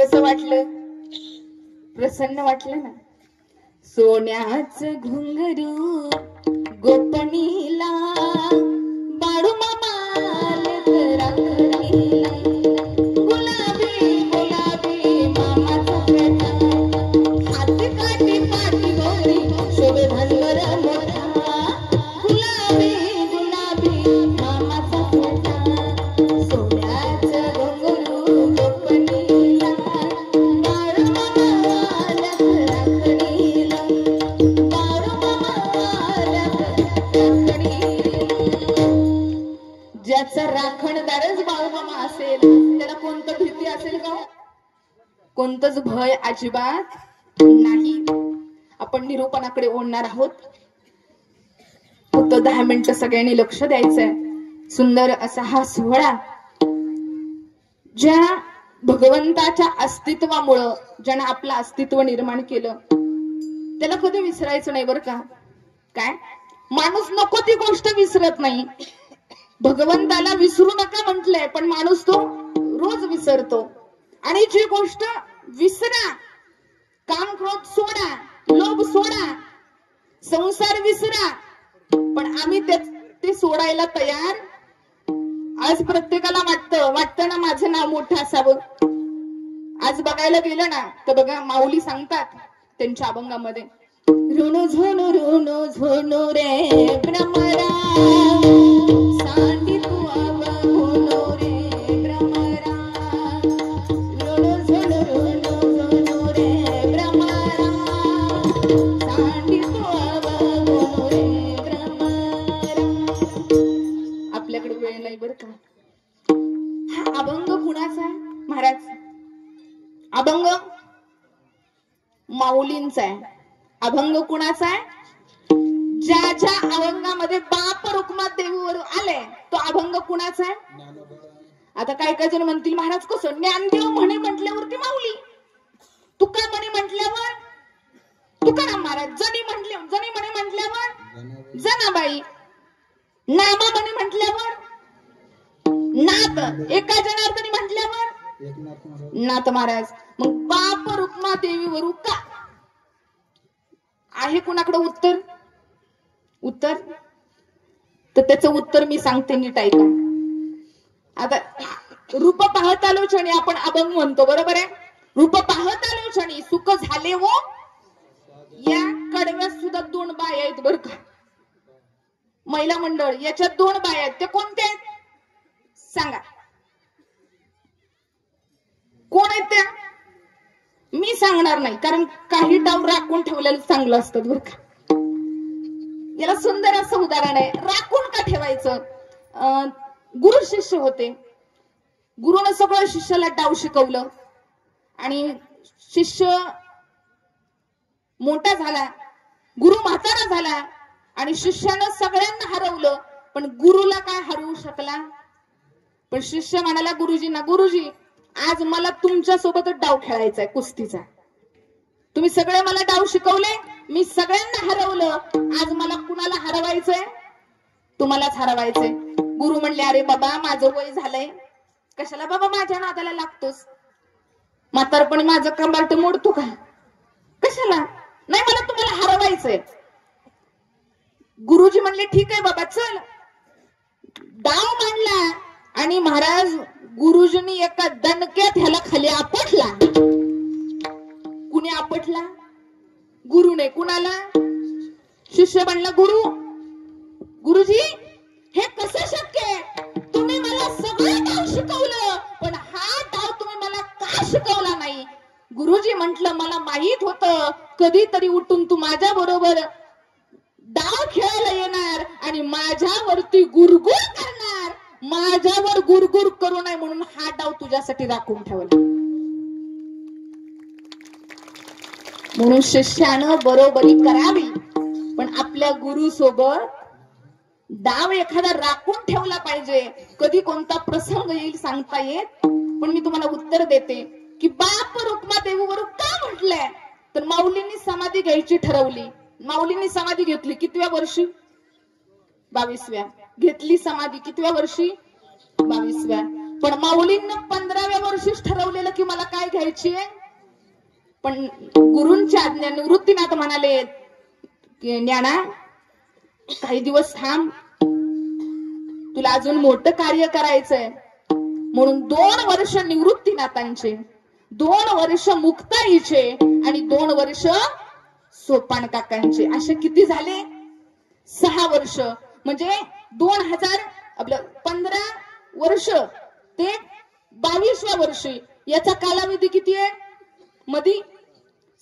कसं वाटलं? प्रसन्न वाटलं ना? सोन्याचं घुंगरू गोपणीला बाळू मामा राखणीला गुलाबी गुलाबी मामाचा फेटा हाती काठी पाठी गोरी शोभे धनगर मोठा गुलाबी गुलाबी मामाचा फेटा सोन्याचं घुंगरू गोपणीला बाळू मामा राखणीला बाळू मामा राखणीला ज्याचा राखणदारच बाळूमामा असेल त्याला कोणतं भीती असेल का? कोणतंच भय अजिबात नाही. आपण निरूपणाकडे ओढणार आहोत. फक्त 10 मिनिटं सगळ्यांनी लक्ष द्यायचंय. सुंदर असा हा सोहळा ज्या भगवंताच्या अस्तित्वामुळं ज्यानं आपलं अस्तित्व निर्माण केलं त्याला कधी विसरायचं नाही बरं का. काय माणूस नको ती गोष्ट विसरत नाही. भगवंताला विसरू नका म्हटलंय पण माणूस तो रोज विसरतो. आणि जी गोष्ट विसरा, काम क्रोध सोडा, लोभ सोडा, संसार विसरा, पण आम्ही ते सोडायला तयार. आज प्रत्येकाला वाटतं ना माझं नाव मोठं असावं. आज बघायला गेलं ना तर बघा माऊली सांगतात त्यांच्या अभंगामध्ये ऋणू झुणू रे भ्रमरा सांडी तू अवघुणू रे भ्रमरा ऋणू झुणू रे भ्रमरा सांडी तू अवघुणू रे भ्रमरा. आपल्याकडे वेळ नाही बरं का. हा अभंग कुणाचा आहे महाराज? अभंग माऊलींचा आहे. अभंग कुणाचा आहे? ज्या ज्या अभंगामध्ये बाप रुक्मात देवीवर आले तो अभंग कुणाचा आहे? आता काय जण म्हणतील महाराज कसं? ज्ञानदेव म्हणे म्हटल्यावरती माऊली, तुका म्हणे म्हटल्यावर तुकाराम महाराज, जनी म्हणे म्हटल्यावर जनाबाई, नामा म्हणे म्हटल्यावर नाथ, एका जनार्दनी म्हटल्यावर नाथ महाराज. मग बाप रुक्मा देवीवर का आहे कुणाकडे उत्तर तर त्याचं उत्तर मी सांगते, नीट ऐका. आता रूप पाहत आलो क्षणी आपण अभंग म्हणतो बरोबर आहे. रूप पाहत आलो क्षणी सुख झाले हो. या कडव्यात सुद्धा 2 बाया आहेत बरं का. महिला मंडळ याच्यात 2 बाया आहेत. ते कोणते आहेत सांगा? कोण आहेत त्या? मी सांगणार नाही कारण काही डाव राखून ठेवलेलं चांगलं असतं बरं का. याला सुंदर असं उदाहरण आहे. राखून का ठेवायचं? गुरु शिष्य होते. गुरुनं सगळं शिष्याला डाव शिकवलं आणि शिष्य मोठा झाला, गुरु म्हातारा झाला आणि शिष्यानं सगळ्यांना हरवलं पण गुरुला काय हरवू शकला? पण शिष्य म्हणाला गुरुजींना, गुरुजी आज मला तुमच्या सोबतच डाव खेळायचा आहे कुस्तीचा. तुम्ही सगळे मला डाव शिकवले, मी सगळ्यांना हरवलं, आज मला कुणाला हरवायचंय? तुम्हालाच हरवायचंय. गुरु म्हणले अरे बाबा माझं वय झालंय, कशाला बाबा माझ्या नादाला लागतोस? म्हातारपणी माझं कंबार्ट मोडतो का? कशाला? नाही मला तुम्हाला हरवायचंय. गुरुजी म्हणले ठीक आहे बाबा चल. डाव मांडला आणि महाराज गुरुजींनी एका दणक्यात ह्याला खाली आपटला. कुणी आपटला? गुरुने. कुणाला? शिष्य म्हणला गुरुजी हे कसं शक्य आहे? तुम्ही मला सगळं डाव शिकवलं पण हा डाव तुम्ही मला का शिकवला नाही? गुरुजी म्हंटल मला माहित होतं कधीतरी उठून तू माझ्या बरोबर डाव खेळायला येणार आणि माझ्यावरती गुरगुर करणार, माझ्यावर गुरगुर करू नये म्हणून हा डाव तुझ्यासाठी राखून ठेवला. म्हणून शिष्यानं बरोबरी करावी पण आपल्या गुरु सोबत डाव एखादा राखून ठेवला पाहिजे. कधी कोणता प्रसंग येईल सांगता येत. पण मी तुम्हाला उत्तर देते की बाप रुक्मा देवीवर का म्हटलंय तर माऊलींनी समाधी घ्यायची ठरवली. माऊलींनी समाधी घेतली कितव्या वर्षी? 22व्या. घेतली समाधी कितव्या वर्षी? 22व्या. पण माऊलींना 15व्या वर्षीच ठरवलेलं की मला काय घ्यायची आहे. पण गुरूंच्या आज्ञा निवृत्तीनाथ म्हणाले की ज्ञाना काही दिवस थांब, तुला अजून मोठं कार्य करायचंय. म्हणून 2 वर्ष निवृत्तीनाथांचे, 2 वर्ष मुक्ताईचे आणि 2 वर्ष सोपान काकांचे, असे किती झाले? 6 वर्ष. म्हणजे 2000 आपलं 15 वर्ष ते 22व्या वर्षी याचा कालावधी किती आहे? मधी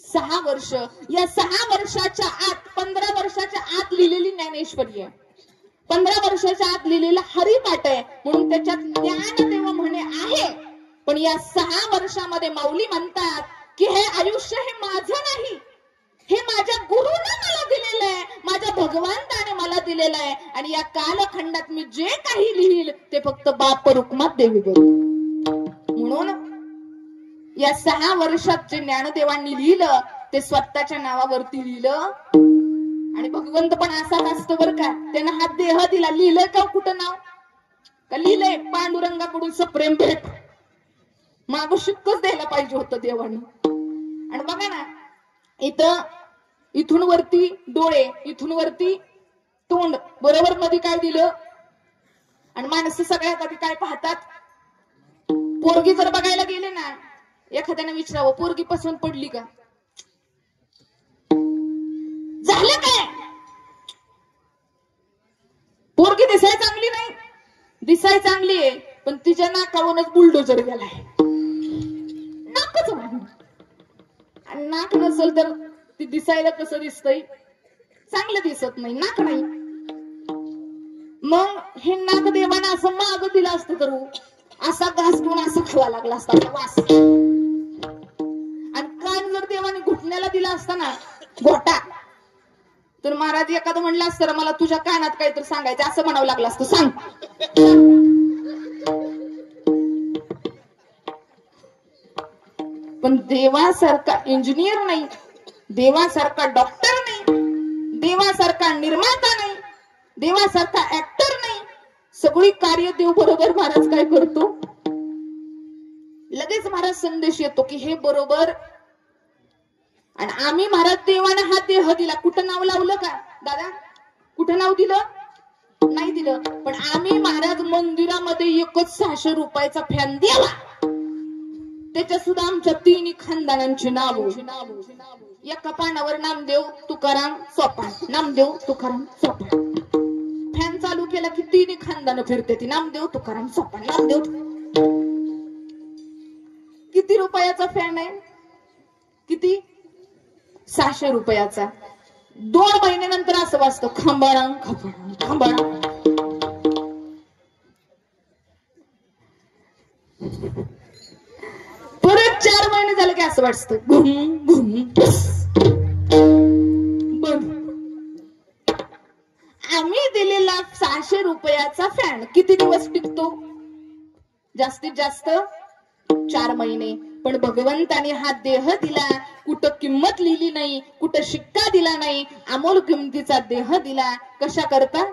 6 वर्ष. या 6 वर्षाच्या आत, 15 वर्षाच्या आत लिहिलेली ज्ञानेश्वरी आहे, 15 वर्षाच्या आत लिहिलेला हरिपाठ आहे. म्हणून त्याच्यात ज्ञानदेव म्हणे आहे. पण या 6 वर्षामध्ये माऊली म्हणतात की हे आयुष्य हे माझं नाही, हे माझ्या गुरुने मला दिलेलं आहे, माझ्या भगवंताने मला दिलेलं आहे. आणि या कालखंडात मी जे काही लिहिल ते फक्त बाप रुक्मात देवी करू. म्हणून या 6 वर्षात जे ज्ञानदेवांनी लिहिलं ते स्वतःच्या नावावरती लिहिलं. आणि भगवंत पण असाच असतो बर का, त्यानं हा देह दिला, लिहिलंय का कुठं नाव? का लिहिलंय पांडुरंगाकडून सप्रेम भेट, माग शिक्कच द्यायला पाहिजे होतं देवाने. आणि बघा ना, इथून वरती डोळे, इथून वरती तोंड, बरोबर मध्ये काय दिलं? आणि माणसं सगळ्यात आधी काय पाहतात? पोरगी जर बघायला गेले ना, एखाद्याने विचारावं पोरगी पसंत पडली का, झालं काय? पोरगी दिसाय चांगली नाही, दिसाय चांगली आहे पण तिच्या नाकावरूनच बुलडोजर गेलाय. नाकच नाही, आणि नाक नसेल तर ती दिसायला कसं दिसतंय? चांगलं दिसत नाही, नाक नाही. मग हे नाक देवाना असं माग दिलं असतं तर असा घास घेऊन असं खावा लागला असता वास. आणि कान जर देवाने घुटण्याला दिला असता ना गोटा, तर महाराज एखादं म्हणलं असतं मला तुझ्या कानात काहीतरी सांगायचं, असं म्हणावं लागलं असतं, सांग. पण देवासारखा इंजिनियर नाही, देवासारखा डॉक्टर नाही, देवासारखा निर्माता नाही, देवासारखा ऍक्टर नाही. सगळी कार्य देव बरोबर महाराज काय करतो? लगेच महाराज संदेश येतो की हे बरोबर. आणि आम्ही महाराज देवाने हा देह दिला, कुठं नाव लावलं का दादा? कुठं नाव दिलं? नाही दिलं. पण आम्ही महाराज मंदिरामध्ये एकच 600 रुपयाचा फॅन द्यावा, त्याच्या सुद्धा आमच्या 3 खानदानांची नाव. एका पानावर नामदेव तुकाराम सोपान, नामदेव तुकाराम सोपान. फॅन चालू केला की 3 खानदान फिरते ती, नामदेव तुकाराम सोपान, नामदेव. किती रुपयाचा फॅन आहे? किती? 600 रुपयाचा. 2 महिन्यानंतर असं वाजतं खांबाळा खांबाळा खांबाळा. परत 4 महिने झाले की असं वाटतं घुम घुम बंद. आम्ही दिलेला 600 रुपयाचा फॅन किती दिवस टिकतो? जास्तीत जास्त 4 महिने. पण भगवंताने हा देह दिला, कुठं किंमत लिहिली नाही, कुठं शिक्का दिला नाही, अमोल किमतीचा देह दिला. कशा करता?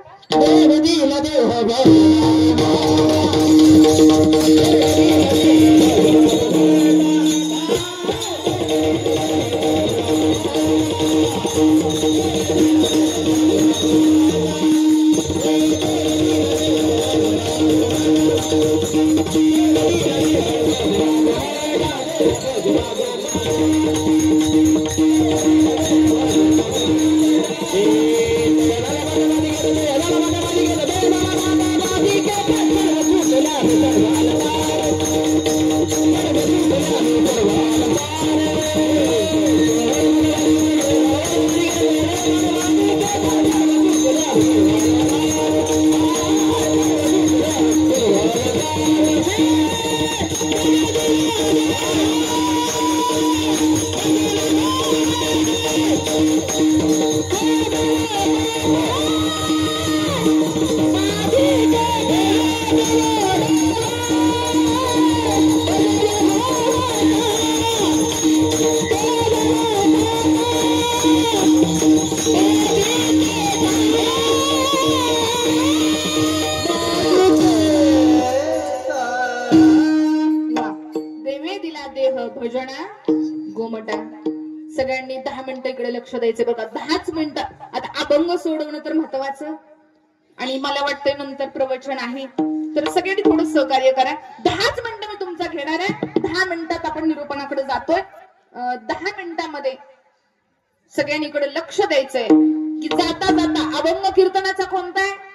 भजन गोमटा. सगळ्यांनी 10 मिनिटं इकडे लक्ष द्यायचे बघा. 10च मिनिटं. आता अभंग सोडवणं तर महत्वाचं आणि मला वाटतंय नंतर प्रवचन आहे, तर सगळ्यांनी थोडं सहकार्य करा. 10च मिनिटं मी तुमचा घेणार आहे. 10 मिनिटात आपण निरूपणाकडे जातोय. 10 मिनिटांमध्ये सगळ्यांनी इकडे लक्ष द्यायचंय की जाता जाता अभंग कीर्तनाचा कोणता आहे